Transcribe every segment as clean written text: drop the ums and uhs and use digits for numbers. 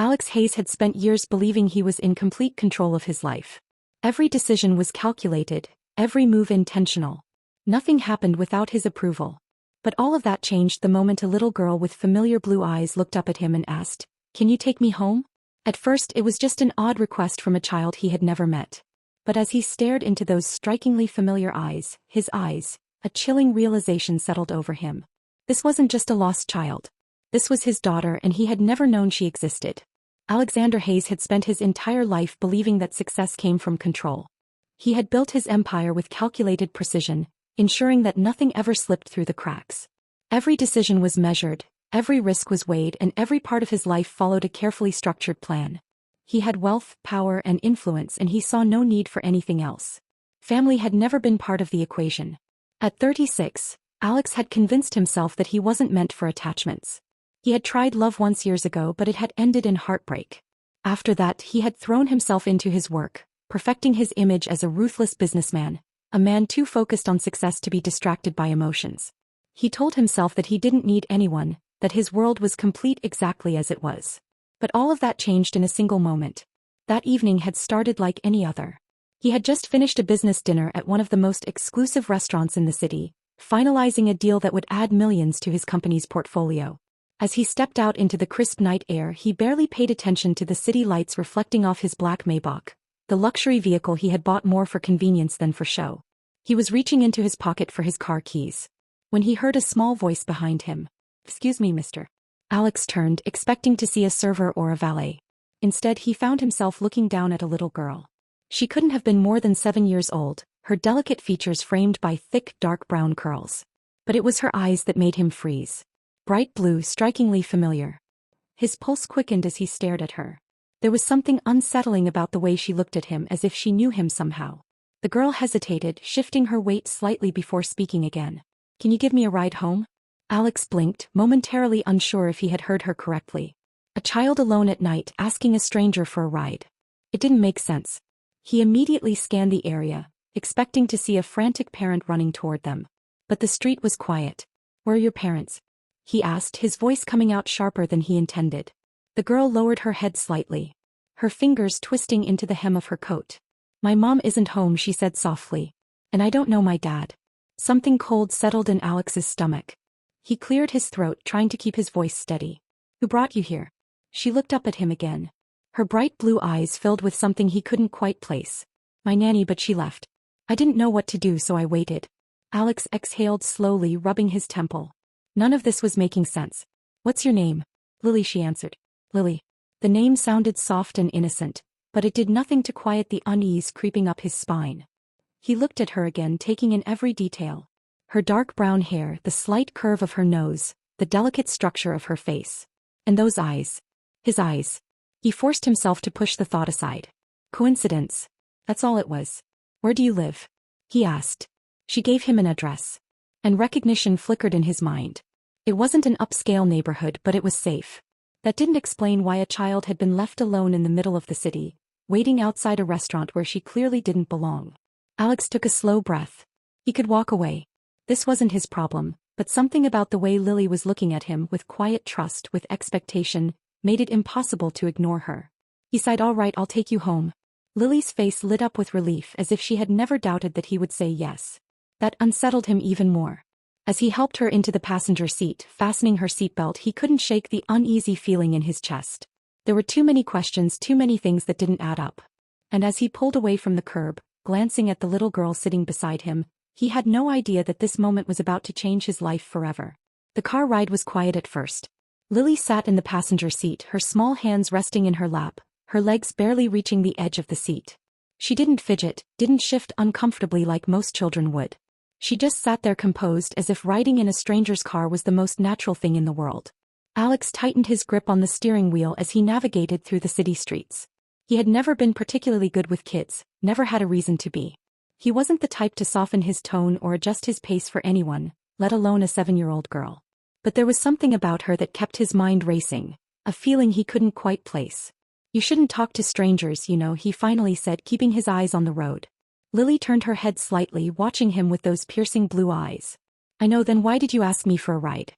Alex Hayes had spent years believing he was in complete control of his life. Every decision was calculated, every move intentional. Nothing happened without his approval. But all of that changed the moment a little girl with familiar blue eyes looked up at him and asked, "Can you take me home?" At first it was just an odd request from a child he had never met. But as he stared into those strikingly familiar eyes, a chilling realization settled over him. This wasn't just a lost child. This was his daughter, and he had never known she existed. Alexander Hayes had spent his entire life believing that success came from control. He had built his empire with calculated precision, ensuring that nothing ever slipped through the cracks. Every decision was measured, every risk was weighed, and every part of his life followed a carefully structured plan. He had wealth, power, and influence, and he saw no need for anything else. Family had never been part of the equation. At 36, Alex had convinced himself that he wasn't meant for attachments. He had tried love once years ago, but it had ended in heartbreak. After that, he had thrown himself into his work, perfecting his image as a ruthless businessman, a man too focused on success to be distracted by emotions. He told himself that he didn't need anyone, that his world was complete exactly as it was. But all of that changed in a single moment. That evening had started like any other. He had just finished a business dinner at one of the most exclusive restaurants in the city, finalizing a deal that would add millions to his company's portfolio. As he stepped out into the crisp night air, he barely paid attention to the city lights reflecting off his black Maybach, the luxury vehicle he had bought more for convenience than for show. He was reaching into his pocket for his car keys, when he heard a small voice behind him. "Excuse me, mister." Alex turned, expecting to see a server or a valet. Instead, he found himself looking down at a little girl. She couldn't have been more than 7 years old, her delicate features framed by thick, dark brown curls. But it was her eyes that made him freeze. Bright blue, strikingly familiar. His pulse quickened as he stared at her. There was something unsettling about the way she looked at him, as if she knew him somehow. The girl hesitated, shifting her weight slightly before speaking again. "Can you give me a ride home?" Alex blinked, momentarily unsure if he had heard her correctly. A child alone at night asking a stranger for a ride. It didn't make sense. He immediately scanned the area, expecting to see a frantic parent running toward them. But the street was quiet. "Where are your parents?" he asked, his voice coming out sharper than he intended. The girl lowered her head slightly, her fingers twisting into the hem of her coat. "My mom isn't home," she said softly. "And I don't know my dad." Something cold settled in Alex's stomach. He cleared his throat, trying to keep his voice steady. "Who brought you here?" She looked up at him again. Her bright blue eyes filled with something he couldn't quite place. "My nanny, but she left. I didn't know what to do, so I waited." Alex exhaled slowly, rubbing his temple. None of this was making sense. "What's your name?" "Lily," she answered. "Lily." The name sounded soft and innocent, but it did nothing to quiet the unease creeping up his spine. He looked at her again, taking in every detail. Her dark brown hair, the slight curve of her nose, the delicate structure of her face. And those eyes. His eyes. He forced himself to push the thought aside. Coincidence. That's all it was. "Where do you live?" he asked. She gave him an address. And recognition flickered in his mind. It wasn't an upscale neighborhood, but it was safe. That didn't explain why a child had been left alone in the middle of the city, waiting outside a restaurant where she clearly didn't belong. Alex took a slow breath. He could walk away. This wasn't his problem, but something about the way Lily was looking at him, with quiet trust, with expectation, made it impossible to ignore her. He sighed. "All right, I'll take you home." Lily's face lit up with relief, as if she had never doubted that he would say yes. That unsettled him even more. As he helped her into the passenger seat, fastening her seatbelt, he couldn't shake the uneasy feeling in his chest. There were too many questions, too many things that didn't add up. And as he pulled away from the curb, glancing at the little girl sitting beside him, he had no idea that this moment was about to change his life forever. The car ride was quiet at first. Lily sat in the passenger seat, her small hands resting in her lap, her legs barely reaching the edge of the seat. She didn't fidget, didn't shift uncomfortably like most children would. She just sat there composed, as if riding in a stranger's car was the most natural thing in the world. Alex tightened his grip on the steering wheel as he navigated through the city streets. He had never been particularly good with kids, never had a reason to be. He wasn't the type to soften his tone or adjust his pace for anyone, let alone a 7-year-old girl. But there was something about her that kept his mind racing, a feeling he couldn't quite place. "You shouldn't talk to strangers, you know," he finally said, keeping his eyes on the road. Lily turned her head slightly, watching him with those piercing blue eyes. "I know. Then why did you ask me for a ride?"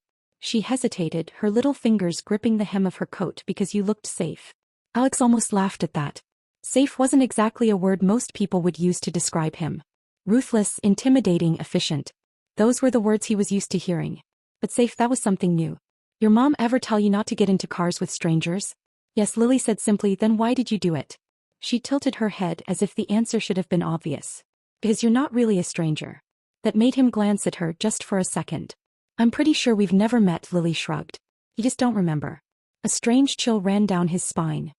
She hesitated, her little fingers gripping the hem of her coat because you looked safe. Alex almost laughed at that. Safe wasn't exactly a word most people would use to describe him. Ruthless, intimidating, efficient. Those were the words he was used to hearing. But safe, that was something new. Your mom ever tell you not to get into cars with strangers? Yes, Lily said simply. Then why did you do it? She tilted her head as if the answer should have been obvious. Because you're not really a stranger. That made him glance at her just for a second. I'm pretty sure we've never met, Lily shrugged. You just don't remember. A strange chill ran down his spine.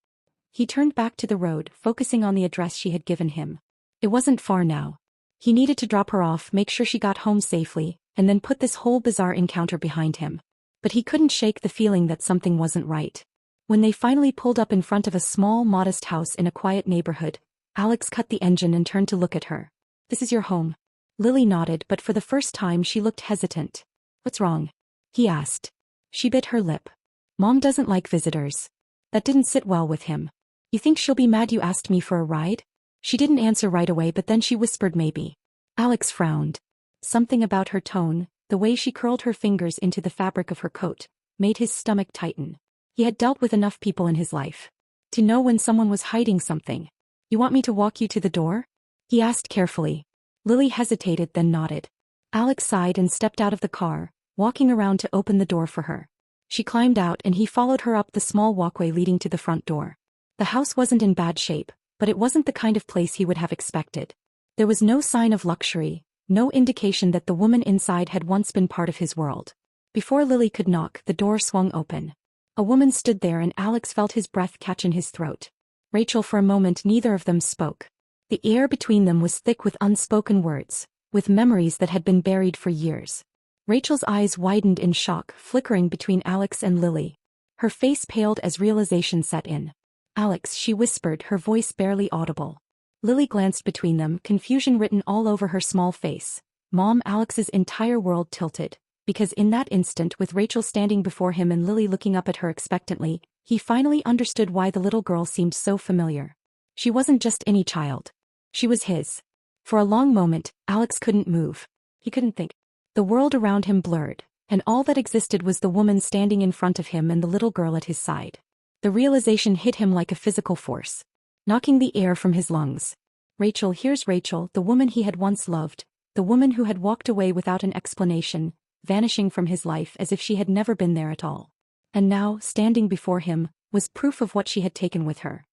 He turned back to the road, focusing on the address she had given him. It wasn't far now. He needed to drop her off, make sure she got home safely, and then put this whole bizarre encounter behind him. But he couldn't shake the feeling that something wasn't right. When they finally pulled up in front of a small, modest house in a quiet neighborhood, Alex cut the engine and turned to look at her. This is your home? Lily nodded, but for the first time she looked hesitant. What's wrong? He asked. She bit her lip. Mom doesn't like visitors. That didn't sit well with him. You think she'll be mad you asked me for a ride? She didn't answer right away, but then she whispered maybe. Alex frowned. Something about her tone, the way she curled her fingers into the fabric of her coat, made his stomach tighten. He had dealt with enough people in his life to know when someone was hiding something. You want me to walk you to the door? He asked carefully. Lily hesitated, then nodded. Alex sighed and stepped out of the car, walking around to open the door for her. She climbed out and he followed her up the small walkway leading to the front door. The house wasn't in bad shape, but it wasn't the kind of place he would have expected. There was no sign of luxury, no indication that the woman inside had once been part of his world. Before Lily could knock, the door swung open. A woman stood there and Alex felt his breath catch in his throat. Rachel. For a moment neither of them spoke. The air between them was thick with unspoken words, with memories that had been buried for years. Rachel's eyes widened in shock, flickering between Alex and Lily. Her face paled as realization set in. Alex, she whispered, her voice barely audible. Lily glanced between them, confusion written all over her small face. Mom. Alex's entire world tilted, because in that instant, with Rachel standing before him and Lily looking up at her expectantly, he finally understood why the little girl seemed so familiar. She wasn't just any child. She was his. For a long moment, Alex couldn't move. He couldn't think. The world around him blurred, and all that existed was the woman standing in front of him and the little girl at his side. The realization hit him like a physical force, knocking the air from his lungs. Rachel. Here's Rachel, the woman he had once loved, the woman who had walked away without an explanation, vanishing from his life as if she had never been there at all. And now, standing before him, was proof of what she had taken with her.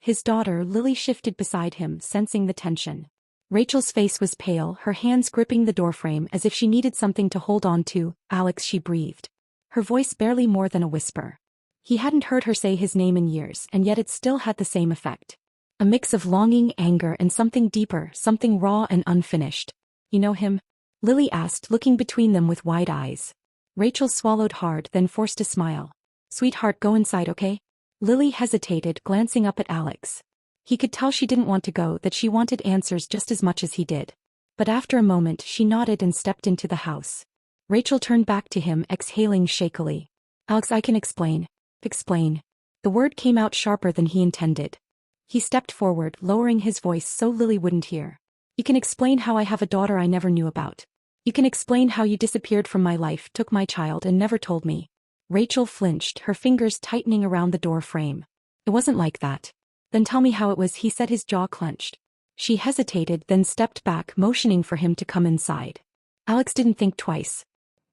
His daughter. Lily shifted beside him, sensing the tension. Rachel's face was pale, her hands gripping the doorframe as if she needed something to hold on to. Alex, she breathed. Her voice barely more than a whisper. He hadn't heard her say his name in years, and yet it still had the same effect. A mix of longing, anger, and something deeper, something raw and unfinished. You know him? Lily asked, looking between them with wide eyes. Rachel swallowed hard, then forced a smile. Sweetheart, go inside, okay? Lily hesitated, glancing up at Alex. He could tell she didn't want to go, that she wanted answers just as much as he did. But after a moment, she nodded and stepped into the house. Rachel turned back to him, exhaling shakily. Alex, I can explain. Explain. The word came out sharper than he intended. He stepped forward, lowering his voice so Lily wouldn't hear. You can explain how I have a daughter I never knew about. You can explain how you disappeared from my life, took my child and never told me. Rachel flinched, her fingers tightening around the door frame. It wasn't like that. Then tell me how it was, he said, his jaw clenched. She hesitated, then stepped back, motioning for him to come inside. Alex didn't think twice.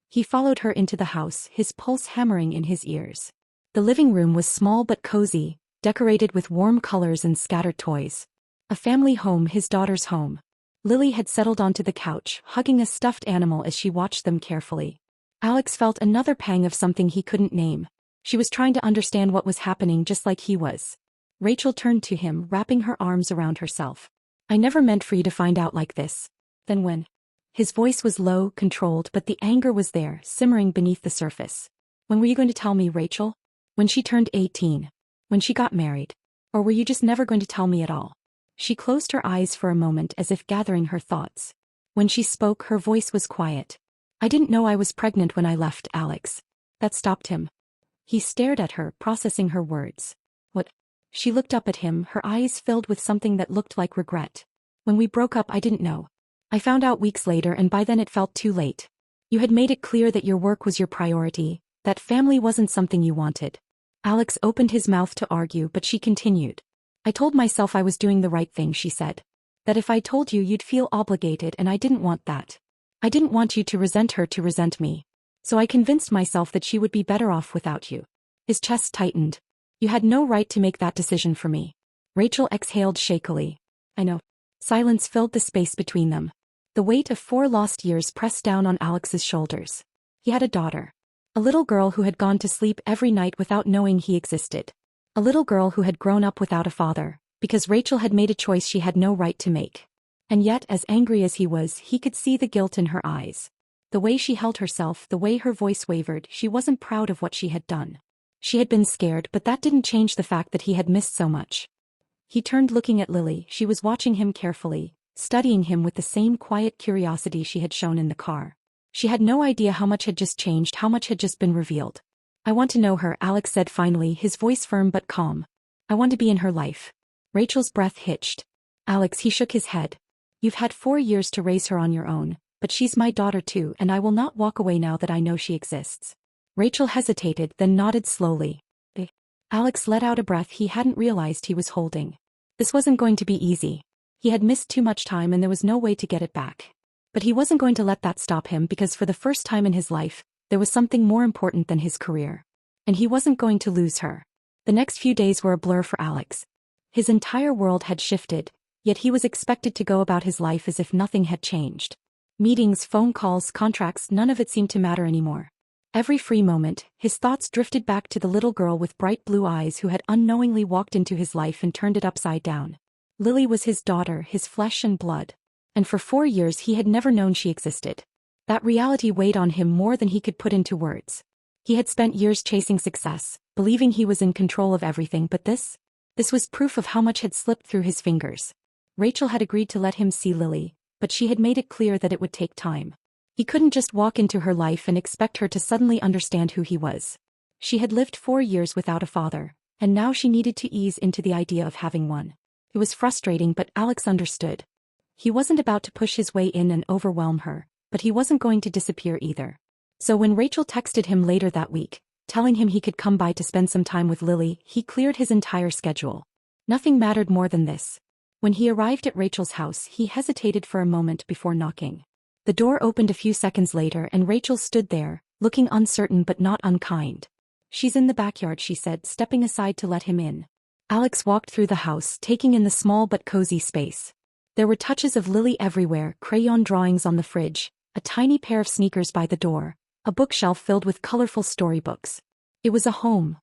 He followed her into the house, his pulse hammering in his ears. The living room was small but cozy, decorated with warm colors and scattered toys. A family home, his daughter's home. Lily had settled onto the couch, hugging a stuffed animal as she watched them carefully. Alex felt another pang of something he couldn't name. She was trying to understand what was happening just like he was. Rachel turned to him, wrapping her arms around herself. I never meant for you to find out like this. Then when? His voice was low, controlled, but the anger was there, simmering beneath the surface. When were you going to tell me, Rachel? When she turned 18. When she got married. Or were you just never going to tell me at all? She closed her eyes for a moment as if gathering her thoughts. When she spoke, her voice was quiet. I didn't know I was pregnant when I left, Alex. That stopped him. He stared at her, processing her words. What? She looked up at him, her eyes filled with something that looked like regret. When we broke up, I didn't know. I found out weeks later, and by then it felt too late. You had made it clear that your work was your priority, That family wasn't something you wanted. Alex opened his mouth to argue, but she continued. I told myself I was doing the right thing, she said. That if I told you, you'd feel obligated, and I didn't want that. I didn't want you to resent her to resent me. So I convinced myself that she would be better off without you. His chest tightened. You had no right to make that decision for me. Rachel exhaled shakily. I know. Silence filled the space between them. The weight of 4 lost years pressed down on Alex's shoulders. He had a daughter. A little girl who had gone to sleep every night without knowing he existed. A little girl who had grown up without a father, because Rachel had made a choice she had no right to make. And yet, as angry as he was, he could see the guilt in her eyes. The way she held herself, the way her voice wavered, she wasn't proud of what she had done. She had been scared, but that didn't change the fact that he had missed so much. He turned, looking at Lily. She was watching him carefully, studying him with the same quiet curiosity she had shown in the car. She had no idea how much had just changed, how much had just been revealed. I want to know her, Alex said finally, his voice firm but calm. I want to be in her life. Rachel's breath hitched. Alex, he shook his head. You've had 4 years to raise her on your own, but she's my daughter too, and I will not walk away now that I know she exists. Rachel hesitated, then nodded slowly. Alex let out a breath he hadn't realized he was holding. This wasn't going to be easy. He had missed too much time and there was no way to get it back. But he wasn't going to let that stop him, because for the first time in his life, there was something more important than his career. And he wasn't going to lose her. The next few days were a blur for Alex. His entire world had shifted, yet he was expected to go about his life as if nothing had changed. Meetings, phone calls, contracts, none of it seemed to matter anymore. Every free moment, his thoughts drifted back to the little girl with bright blue eyes who had unknowingly walked into his life and turned it upside down. Lily was his daughter, his flesh and blood. And for 4 years he had never known she existed. That reality weighed on him more than he could put into words. He had spent years chasing success, believing he was in control of everything, but this was proof of how much had slipped through his fingers. Rachel had agreed to let him see Lily, but she had made it clear that it would take time. He couldn't just walk into her life and expect her to suddenly understand who he was. She had lived 4 years without a father, and now she needed to ease into the idea of having one. It was frustrating, but Alex understood. He wasn't about to push his way in and overwhelm her, but he wasn't going to disappear either. So when Rachel texted him later that week, telling him he could come by to spend some time with Lily, he cleared his entire schedule. Nothing mattered more than this. When he arrived at Rachel's house, he hesitated for a moment before knocking. The door opened a few seconds later and Rachel stood there, looking uncertain but not unkind. She's in the backyard, she said, stepping aside to let him in. Alex walked through the house, taking in the small but cozy space. There were touches of Lily everywhere, crayon drawings on the fridge, a tiny pair of sneakers by the door, a bookshelf filled with colorful storybooks. It was a home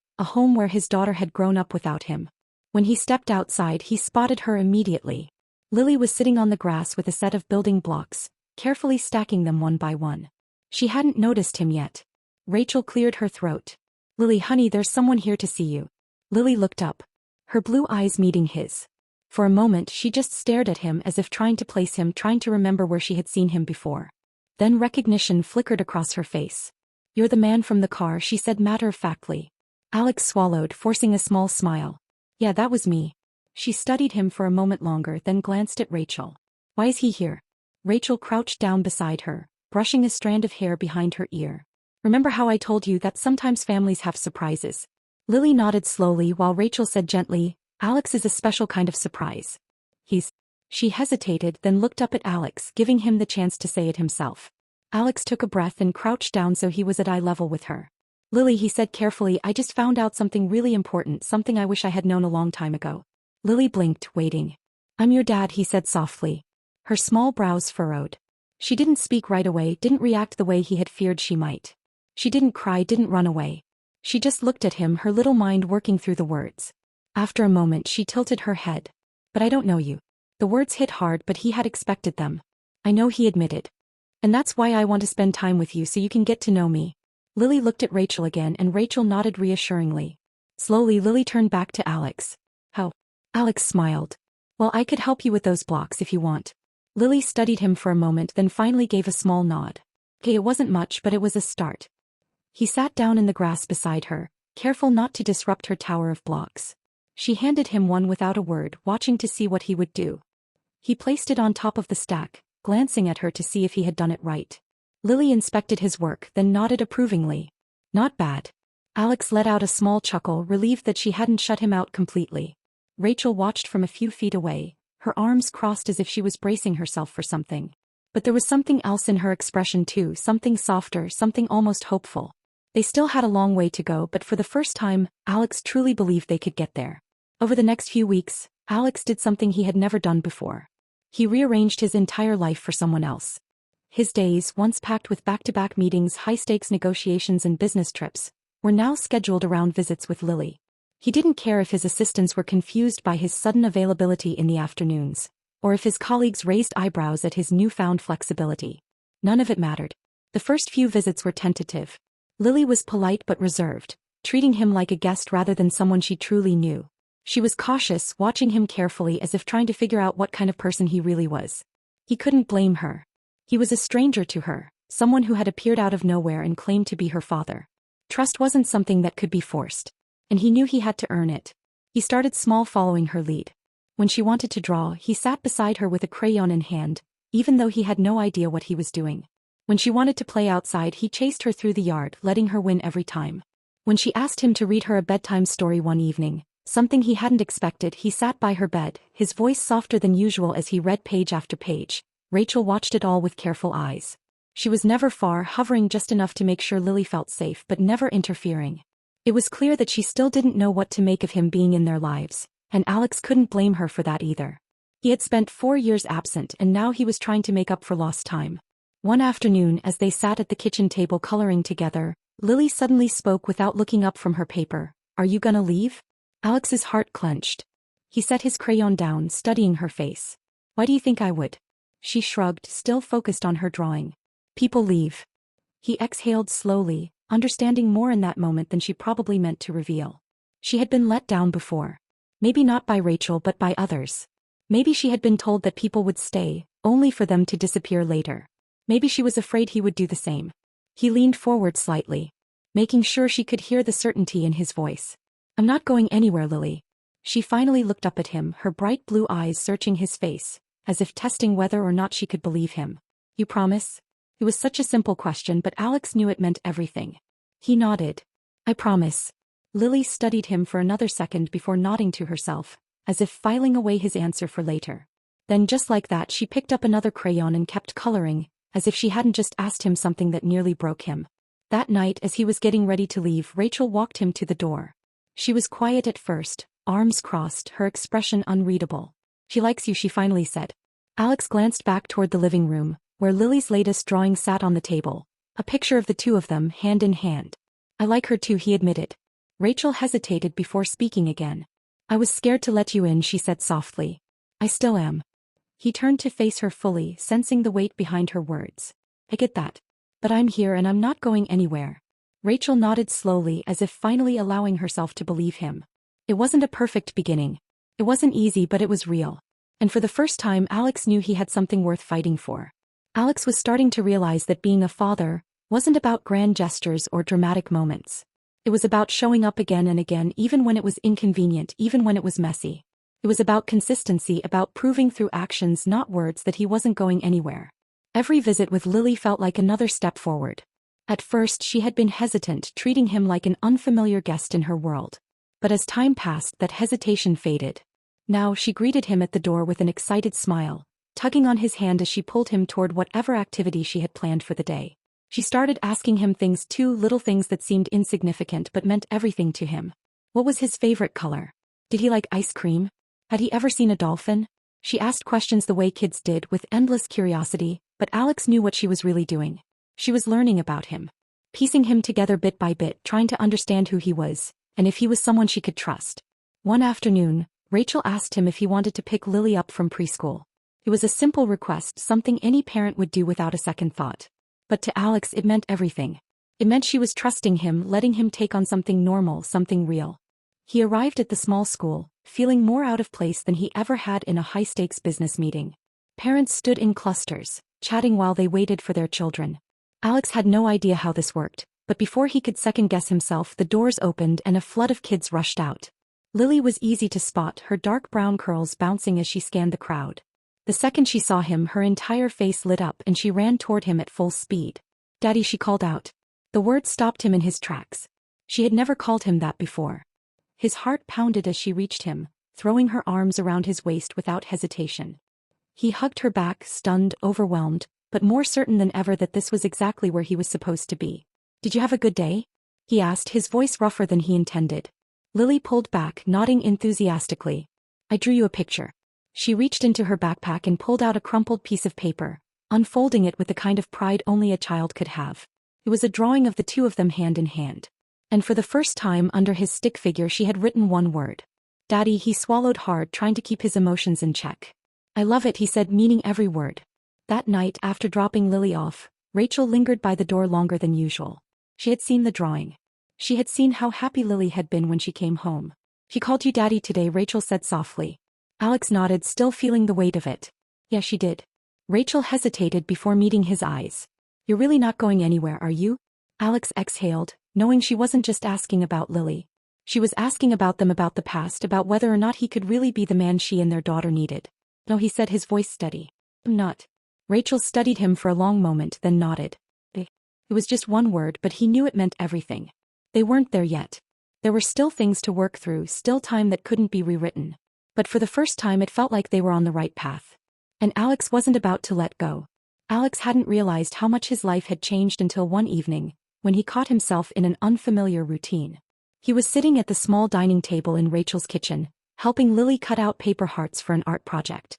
where his daughter had grown up without him. When he stepped outside, he spotted her immediately. Lily was sitting on the grass with a set of building blocks, carefully stacking them one by one. She hadn't noticed him yet. Rachel cleared her throat. Lily, honey, there's someone here to see you. Lily looked up, her blue eyes meeting his. For a moment she just stared at him as if trying to place him, trying to remember where she had seen him before. Then recognition flickered across her face. You're the man from the car, she said matter-of-factly. Alex swallowed, forcing a small smile. Yeah, that was me. She studied him for a moment longer, then glanced at Rachel. Why is he here? Rachel crouched down beside her, brushing a strand of hair behind her ear. Remember how I told you that sometimes families have surprises? Lily nodded slowly while Rachel said gently, Alex is a special kind of surprise. She hesitated, then looked up at Alex, giving him the chance to say it himself. Alex took a breath and crouched down so he was at eye level with her. Lily, he said carefully, I just found out something really important, something I wish I had known a long time ago. Lily blinked, waiting. I'm your dad, he said softly. Her small brows furrowed. She didn't speak right away, didn't react the way he had feared she might. She didn't cry, didn't run away. She just looked at him, her little mind working through the words. After a moment she tilted her head. But I don't know you. The words hit hard, but he had expected them. I know, he admitted. And that's why I want to spend time with you so you can get to know me. Lily looked at Rachel again and Rachel nodded reassuringly. Slowly Lily turned back to Alex. How? Alex smiled. Well, I could help you with those blocks if you want. Lily studied him for a moment, then finally gave a small nod. Okay, it wasn't much, but it was a start. He sat down in the grass beside her, careful not to disrupt her tower of blocks. She handed him one without a word, watching to see what he would do. He placed it on top of the stack, glancing at her to see if he had done it right. Lily inspected his work, then nodded approvingly. Not bad. Alex let out a small chuckle, relieved that she hadn't shut him out completely. Rachel watched from a few feet away, her arms crossed as if she was bracing herself for something. But there was something else in her expression too, something softer, something almost hopeful. They still had a long way to go, but for the first time, Alex truly believed they could get there. Over the next few weeks, Alex did something he had never done before. He rearranged his entire life for someone else. His days, once packed with back-to-back meetings, high-stakes negotiations and business trips, were now scheduled around visits with Lily. He didn't care if his assistants were confused by his sudden availability in the afternoons, or if his colleagues raised eyebrows at his newfound flexibility. None of it mattered. The first few visits were tentative. Lily was polite but reserved, treating him like a guest rather than someone she truly knew. She was cautious, watching him carefully as if trying to figure out what kind of person he really was. He couldn't blame her. He was a stranger to her, someone who had appeared out of nowhere and claimed to be her father. Trust wasn't something that could be forced, and he knew he had to earn it. He started small, following her lead. When she wanted to draw, he sat beside her with a crayon in hand, even though he had no idea what he was doing. When she wanted to play outside, he chased her through the yard, letting her win every time. When she asked him to read her a bedtime story one evening, something he hadn't expected, he sat by her bed, his voice softer than usual as he read page after page. Rachel watched it all with careful eyes. She was never far, hovering just enough to make sure Lily felt safe but never interfering. It was clear that she still didn't know what to make of him being in their lives, and Alex couldn't blame her for that either. He had spent 4 years absent and now he was trying to make up for lost time. One afternoon, as they sat at the kitchen table coloring together, Lily suddenly spoke without looking up from her paper. "Are you gonna leave?" Alex's heart clenched. He set his crayon down, studying her face. "Why do you think I would?" She shrugged, still focused on her drawing. "People leave." He exhaled slowly, understanding more in that moment than she probably meant to reveal. She had been let down before. Maybe not by Rachel but by others. Maybe she had been told that people would stay, only for them to disappear later. Maybe she was afraid he would do the same. He leaned forward slightly, making sure she could hear the certainty in his voice. "I'm not going anywhere, Lily." She finally looked up at him, her bright blue eyes searching his face, as if testing whether or not she could believe him. "You promise?" It was such a simple question, but Alex knew it meant everything. He nodded. "I promise." Lily studied him for another second before nodding to herself, as if filing away his answer for later. Then just like that she picked up another crayon and kept coloring, as if she hadn't just asked him something that nearly broke him. That night, as he was getting ready to leave, Rachel walked him to the door. She was quiet at first, arms crossed, her expression unreadable. "She likes you," she finally said. Alex glanced back toward the living room, where Lily's latest drawing sat on the table, a picture of the two of them, hand in hand. "I like her too," he admitted. Rachel hesitated before speaking again. "I was scared to let you in," she said softly. "I still am." He turned to face her fully, sensing the weight behind her words. "I get that. But I'm here and I'm not going anywhere." Rachel nodded slowly, as if finally allowing herself to believe him. It wasn't a perfect beginning. It wasn't easy, but it was real. And for the first time, Alex knew he had something worth fighting for. Alex was starting to realize that being a father wasn't about grand gestures or dramatic moments. It was about showing up again and again, even when it was inconvenient, even when it was messy. It was about consistency, about proving through actions, not words, that he wasn't going anywhere. Every visit with Lily felt like another step forward. At first she had been hesitant, treating him like an unfamiliar guest in her world. But as time passed, that hesitation faded. Now she greeted him at the door with an excited smile, tugging on his hand as she pulled him toward whatever activity she had planned for the day. She started asking him things too, little things that seemed insignificant but meant everything to him. What was his favorite color? Did he like ice cream? Had he ever seen a dolphin? She asked questions the way kids did, with endless curiosity, but Alex knew what she was really doing. She was learning about him, piecing him together bit by bit, trying to understand who he was, and if he was someone she could trust. One afternoon, Rachel asked him if he wanted to pick Lily up from preschool. It was a simple request, something any parent would do without a second thought. But to Alex it meant everything. It meant she was trusting him, letting him take on something normal, something real. He arrived at the small school, feeling more out of place than he ever had in a high-stakes business meeting. Parents stood in clusters, chatting while they waited for their children. Alex had no idea how this worked, but before he could second-guess himself, the doors opened and a flood of kids rushed out. Lily was easy to spot, her dark brown curls bouncing as she scanned the crowd. The second she saw him, her entire face lit up and she ran toward him at full speed. "Daddy," she called out. The word stopped him in his tracks. She had never called him that before. His heart pounded as she reached him, throwing her arms around his waist without hesitation. He hugged her back, stunned, overwhelmed, but more certain than ever that this was exactly where he was supposed to be. "Did you have a good day?" he asked, his voice rougher than he intended. Lily pulled back, nodding enthusiastically. "I drew you a picture." She reached into her backpack and pulled out a crumpled piece of paper, unfolding it with the kind of pride only a child could have. It was a drawing of the two of them hand in hand. And for the first time under his stick figure she had written one word. "Daddy." He swallowed hard, trying to keep his emotions in check. "I love it," he said, meaning every word. That night, after dropping Lily off, Rachel lingered by the door longer than usual. She had seen the drawing. She had seen how happy Lily had been when she came home. "She called you Daddy today," Rachel said softly. Alex nodded, still feeling the weight of it. "Yeah, she did." Rachel hesitated before meeting his eyes. "You're really not going anywhere, are you?" Alex exhaled, knowing she wasn't just asking about Lily. She was asking about them, about the past, about whether or not he could really be the man she and their daughter needed. "No," he said, his voice steady. "I'm not." Rachel studied him for a long moment, then nodded. It was just one word, but he knew it meant everything. They weren't there yet. There were still things to work through, still time that couldn't be rewritten. But for the first time it felt like they were on the right path. And Alex wasn't about to let go. Alex hadn't realized how much his life had changed until one evening, when he caught himself in an unfamiliar routine. He was sitting at the small dining table in Rachel's kitchen, helping Lily cut out paper hearts for an art project.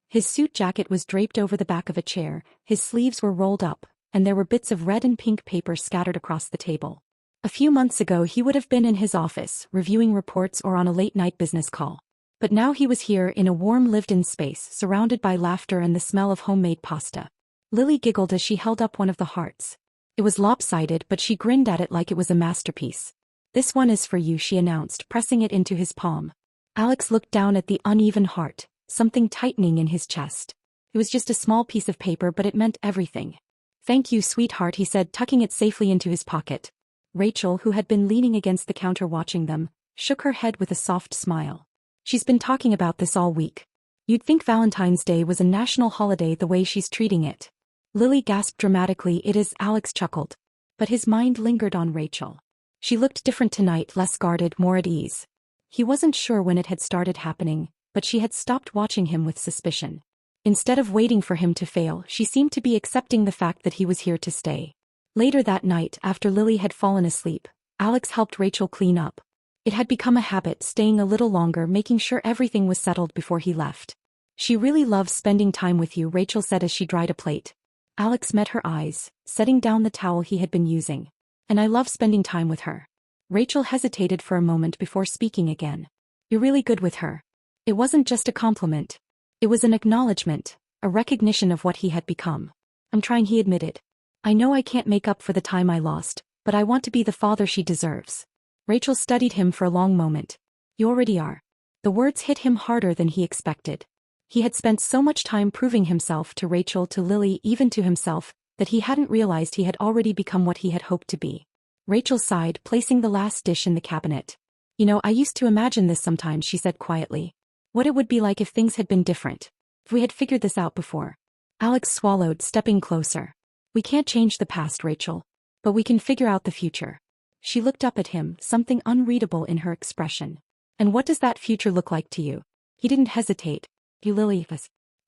His suit jacket was draped over the back of a chair, his sleeves were rolled up, and there were bits of red and pink paper scattered across the table. A few months ago he would have been in his office, reviewing reports or on a late-night business call. But now he was here in a warm lived-in space, surrounded by laughter and the smell of homemade pasta. Lily giggled as she held up one of the hearts. It was lopsided, but she grinned at it like it was a masterpiece. "This one is for you," she announced, pressing it into his palm. Alex looked down at the uneven heart, something tightening in his chest. It was just a small piece of paper, but it meant everything. "Thank you, sweetheart," he said, tucking it safely into his pocket. Rachel, who had been leaning against the counter watching them, shook her head with a soft smile. "She's been talking about this all week. You'd think Valentine's Day was a national holiday the way she's treating it." Lily gasped dramatically. "It is," Alex chuckled. But his mind lingered on Rachel. She looked different tonight, less guarded, more at ease. He wasn't sure when it had started happening, but she had stopped watching him with suspicion. Instead of waiting for him to fail, she seemed to be accepting the fact that he was here to stay. Later that night, after Lily had fallen asleep, Alex helped Rachel clean up. It had become a habit, staying a little longer, making sure everything was settled before he left. "She really loves spending time with you," Rachel said as she dried a plate. Alex met her eyes, setting down the towel he had been using. "And I love spending time with her." Rachel hesitated for a moment before speaking again. "You're really good with her." It wasn't just a compliment. It was an acknowledgement, a recognition of what he had become. "I'm trying," he admitted. "I know I can't make up for the time I lost, but I want to be the father she deserves." Rachel studied him for a long moment. "You already are." The words hit him harder than he expected. He had spent so much time proving himself to Rachel, to Lily, even to himself, that he hadn't realized he had already become what he had hoped to be. Rachel sighed, placing the last dish in the cabinet. "You know, I used to imagine this sometimes," she said quietly. "What it would be like if things had been different. If we had figured this out before." Alex swallowed, stepping closer. "We can't change the past, Rachel. But we can figure out the future." She looked up at him, something unreadable in her expression. "And what does that future look like to you?" He didn't hesitate. "You, Lily."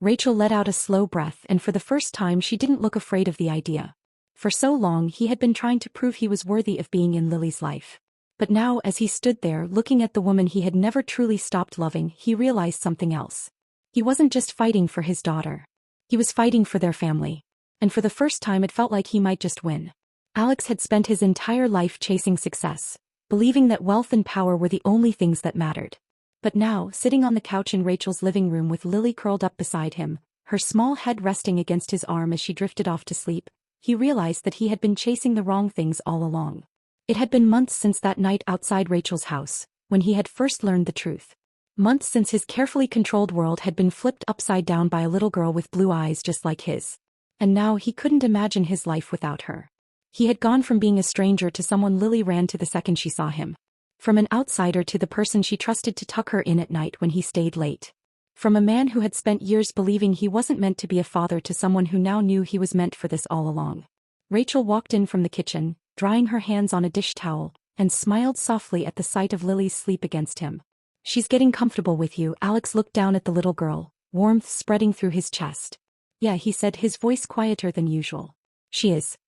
Rachel let out a slow breath, and for the first time she didn't look afraid of the idea. For so long he had been trying to prove he was worthy of being in Lily's life. But now, as he stood there looking at the woman he had never truly stopped loving, he realized something else. He wasn't just fighting for his daughter. He was fighting for their family. And for the first time it felt like he might just win. Alex had spent his entire life chasing success, believing that wealth and power were the only things that mattered. But now, sitting on the couch in Rachel's living room with Lily curled up beside him, her small head resting against his arm as she drifted off to sleep, he realized that he had been chasing the wrong things all along. It had been months since that night outside Rachel's house, when he had first learned the truth. Months since his carefully controlled world had been flipped upside down by a little girl with blue eyes just like his. And now he couldn't imagine his life without her. He had gone from being a stranger to someone Lily ran to the second she saw him. From an outsider to the person she trusted to tuck her in at night when he stayed late. From a man who had spent years believing he wasn't meant to be a father to someone who now knew he was meant for this all along. Rachel walked in from the kitchen, drying her hands on a dish towel, and smiled softly at the sight of Lily's sleep against him. "She's getting comfortable with you." Alex looked down at the little girl, warmth spreading through his chest. "Yeah," he said, his voice quieter than usual. "She is."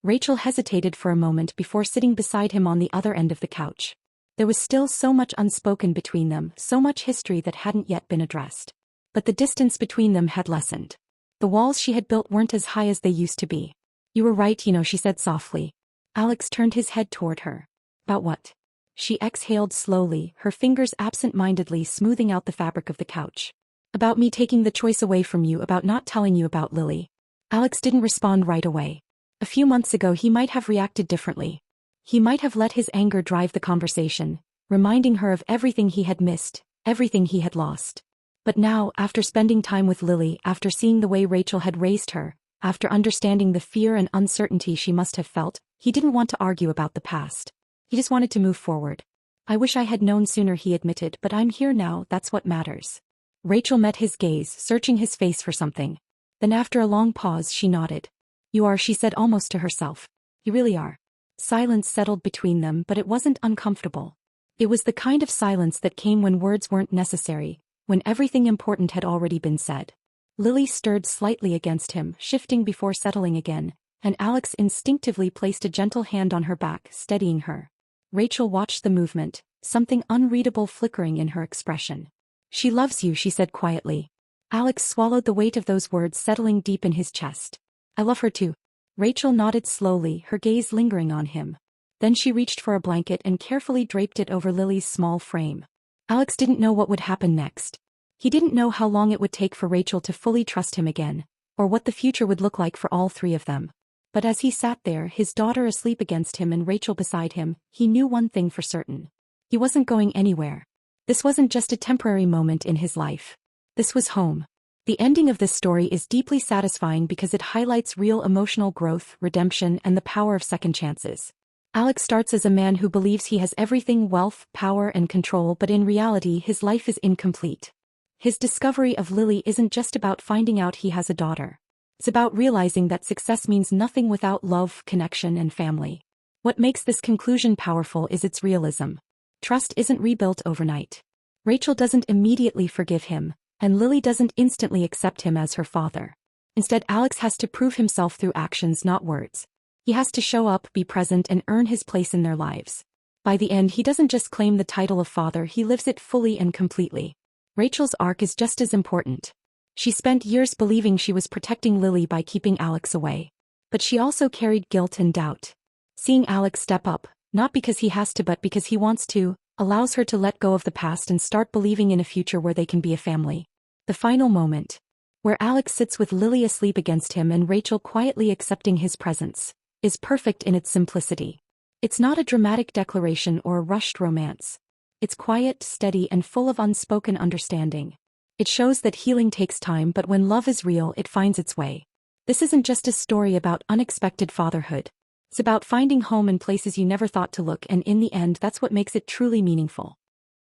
Rachel hesitated for a moment before sitting beside him on the other end of the couch. There was still so much unspoken between them, so much history that hadn't yet been addressed. But the distance between them had lessened. The walls she had built weren't as high as they used to be. "You were right, she said softly. Alex turned his head toward her. "About what?" She exhaled slowly, her fingers absent-mindedly smoothing out the fabric of the couch. "About me taking the choice away from you, about not telling you about Lily." Alex didn't respond right away. A few months ago he might have reacted differently. He might have let his anger drive the conversation, reminding her of everything he had missed, everything he had lost. But now, after spending time with Lily, after seeing the way Rachel had raised her, after understanding the fear and uncertainty she must have felt, he didn't want to argue about the past. He just wanted to move forward. "I wish I had known sooner," he admitted, "but I'm here now, that's what matters." Rachel met his gaze, searching his face for something. Then after a long pause she nodded. "You are," she said almost to herself. "You really are." Silence settled between them, but it wasn't uncomfortable. It was the kind of silence that came when words weren't necessary, when everything important had already been said. Lily stirred slightly against him, shifting before settling again, and Alex instinctively placed a gentle hand on her back, steadying her. Rachel watched the movement, something unreadable flickering in her expression. "She loves you," she said quietly. Alex swallowed the weight of those words settling deep in his chest. "I love her too." Rachel nodded slowly, her gaze lingering on him. Then she reached for a blanket and carefully draped it over Lily's small frame. Alex didn't know what would happen next. He didn't know how long it would take for Rachel to fully trust him again, or what the future would look like for all three of them. But as he sat there, his daughter asleep against him and Rachel beside him, he knew one thing for certain. He wasn't going anywhere. This wasn't just a temporary moment in his life. This was home. The ending of this story is deeply satisfying because it highlights real emotional growth, redemption, and the power of second chances. Alex starts as a man who believes he has everything: wealth, power, and control, but in reality his life is incomplete. His discovery of Lily isn't just about finding out he has a daughter. It's about realizing that success means nothing without love, connection, and family. What makes this conclusion powerful is its realism. Trust isn't rebuilt overnight. Rachel doesn't immediately forgive him, and Lily doesn't instantly accept him as her father. Instead, Alex has to prove himself through actions, not words. He has to show up, be present, and earn his place in their lives. By the end, he doesn't just claim the title of father, he lives it fully and completely. Rachel's arc is just as important. She spent years believing she was protecting Lily by keeping Alex away. But she also carried guilt and doubt. Seeing Alex step up, not because he has to but because he wants to, allows her to let go of the past and start believing in a future where they can be a family. The final moment, where Alex sits with Lily asleep against him and Rachel quietly accepting his presence, is perfect in its simplicity. It's not a dramatic declaration or a rushed romance. It's quiet, steady, and full of unspoken understanding. It shows that healing takes time, but when love is real, it finds its way. This isn't just a story about unexpected fatherhood. It's about finding home in places you never thought to look, and in the end, that's what makes it truly meaningful.